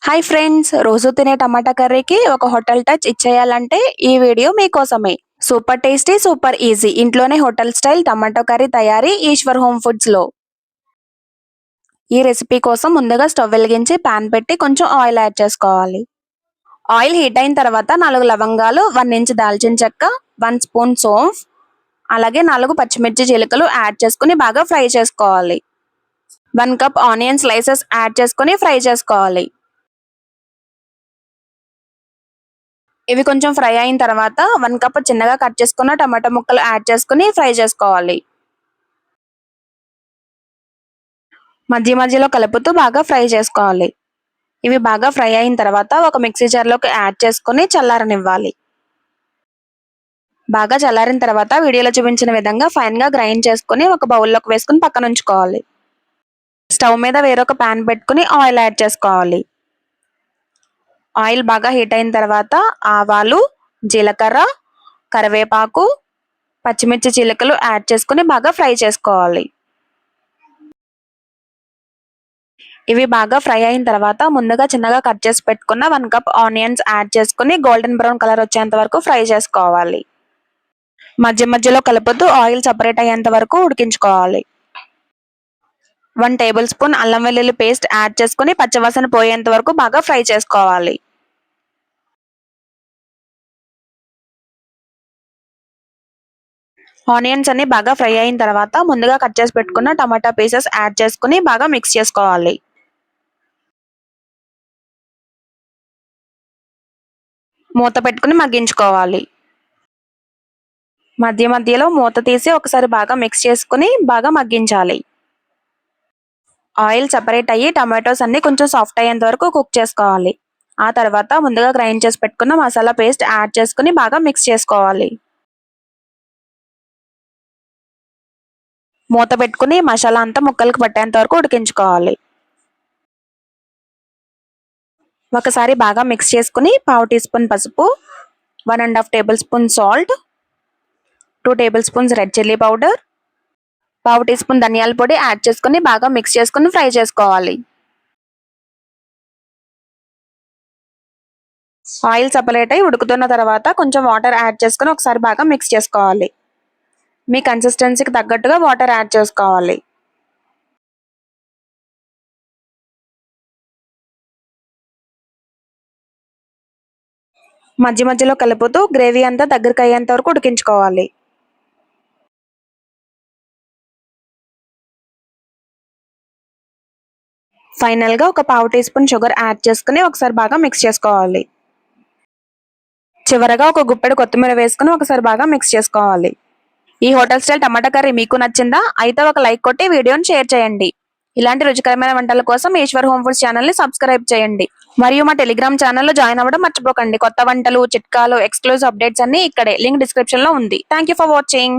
Hi friends, రోజు తినే టమాటా కర్రీకి ఒక హోటల్ టచ్ ఇచ్చేయాలంటే ఈ వీడియో మీకోసమే. సూపర్ టేస్టీ, సూపర్ ఈజీ ఇంట్లోనే హోటల్ స్టైల్ టమాటో కర్రీ తయారీ ఈశ్వర్ హోమ్ ఫుడ్స్ లో. ఈ రెసిపీ కోసం ముందుగా స్టవ్ వెలిగించి పాన్ పెట్టి కొంచెం ఆయిల్ యాడ్ చేసుకోవాలి. ఆయిల్ హీట్ అయిన తర్వాత 4 లవంగాలు, 1 ఇంచ్ దాల్చిన చెక్క, 1 స్పూన్ సోంఫ్, అలాగే 4 పచ్చిమిర్చి చిలుకలు యాడ్ చేసుకుని బాగా ఫ్రై చేసుకోవాలి. 1 కప్ ఆనియన్ స్లైసెస్ యాడ్ చేసుకుని ఫ్రై చేసుకోవాలి. ఇవి కొంచెం ఫ్రై అయిన తర్వాత 1 కప్ చిన్నగా కట్ చేసుకున్న టమాటా ముక్కలు యాడ్ చేసుకుని ఫ్రై చేసుకోవాలి. మధ్య మధ్యలో కలుపుతూ బాగా ఫ్రై చేసుకోవాలి. ఇవి బాగా ఫ్రై అయిన తర్వాత ఒక మిక్సీ జార్లోకి యాడ్ చేసుకుని చల్లారనివ్వాలి. బాగా చల్లారిన తర్వాత వీడియోలో చూపించిన విధంగా ఫైన్ గా గ్రైండ్ చేసుకుని ఒక బౌల్లోకి వేసుకుని పక్కన ఉంచుకోవాలి. స్టవ్ మీద వేరొక పాన్ పెట్టుకుని ఆయిల్ యాడ్ చేసుకోవాలి. ఆయిల్ బాగా హీట్ అయిన తర్వాత ఆవాలు, జీలకర్ర, కరివేపాకు, పచ్చిమిర్చి చిలుకలు యాడ్ చేసుకుని బాగా ఫ్రై చేసుకోవాలి. ఇవి బాగా ఫ్రై అయిన తర్వాత ముందుగా చిన్నగా కట్ చేసి పెట్టుకున్న 1 కప్ ఆనియన్స్ యాడ్ చేసుకుని గోల్డెన్ బ్రౌన్ కలర్ వచ్చేంత వరకు ఫ్రై చేసుకోవాలి. మధ్య మధ్యలో కలుపుతూ ఆయిల్ సెపరేట్ అయ్యేంత వరకు ఉడికించుకోవాలి. 1 టేబుల్ స్పూన్ అల్లం వెల్లుల్లి పేస్ట్ యాడ్ చేసుకుని పచ్చివాసన పోయేంత వరకు బాగా ఫ్రై చేసుకోవాలి. ఆనియన్స్ అన్ని బాగా ఫ్రై అయిన తర్వాత ముందుగా కట్ చేసి పెట్టుకున్న టమాటా పీసెస్ యాడ్ చేసుకుని బాగా మిక్స్ చేసుకోవాలి. మూత పెట్టుకుని మగ్గించుకోవాలి. మధ్య మధ్యలో మూత తీసి ఒకసారి బాగా మిక్స్ చేసుకుని బాగా మగ్గించాలి. ఆయిల్ సెపరేట్ అయ్యి టమాటోస్ అన్ని కొంచెం సాఫ్ట్ అయ్యేంత వరకు కుక్ చేసుకోవాలి. ఆ తర్వాత ముందుగా గ్రైండ్ చేసి పెట్టుకున్న మసాలా పేస్ట్ యాడ్ చేసుకుని బాగా మిక్స్ చేసుకోవాలి. మూత పెట్టుకుని మసాలా అంతా ముక్కలకు పట్టేంత వరకు ఉడికించుకోవాలి. ఒకసారి బాగా మిక్స్ చేసుకుని పావు టీ స్పూన్ పసుపు, 1.5 table spoon salt, 2 table spoons red chilli powder, పావు టీ స్పూన్ ధనియాల పొడి యాడ్ చేసుకుని బాగా మిక్స్ చేసుకుని ఫ్రై చేసుకోవాలి. ఆయిల్ సెపరేట్ అయి ఉడుకుతున్న తర్వాత కొంచెం వాటర్ యాడ్ చేసుకుని ఒకసారి బాగా మిక్స్ చేసుకోవాలి. మీ కన్సిస్టెన్సీకి తగ్గట్టుగా వాటర్ యాడ్ చేసుకోవాలి. మధ్య మధ్యలో కలుపుతూ గ్రేవీ అంతా దగ్గరికి అయ్యేంత వరకు ఉడికించుకోవాలి. ఫైనల్ గా ఒక పావు టీ స్పూన్ షుగర్ యాడ్ చేసుకుని ఒకసారి బాగా మిక్స్ చేసుకోవాలి. చివరగా ఒక గుప్పెడు కొత్తిమీర వేసుకుని ఒకసారి బాగా మిక్స్ చేసుకోవాలి. ఈ హోటల్ స్టైల్ టమాటా కర్రీ మీకు నచ్చిందా? అయితే ఒక లైక్ కొట్టి వీడియోని షేర్ చేయండి. ఇలాంటి రుచికరమైన వంటల కోసం ఈశ్వర్ హోమ్ ఫుడ్స్ ఛానల్ ని సబ్స్క్రైబ్ చేయండి. మరియు మా టెలిగ్రామ్ ఛానల్లో జాయిన్ అవ్వడం మర్చిపోకండి. కొత్త వంటలు, చిట్కాలు, ఎక్స్క్లూజివ్ అప్డేట్స్ అన్ని ఇక్కడే. లింక్ డిస్క్రిప్షన్ లో ఉంది. Thank you for watching.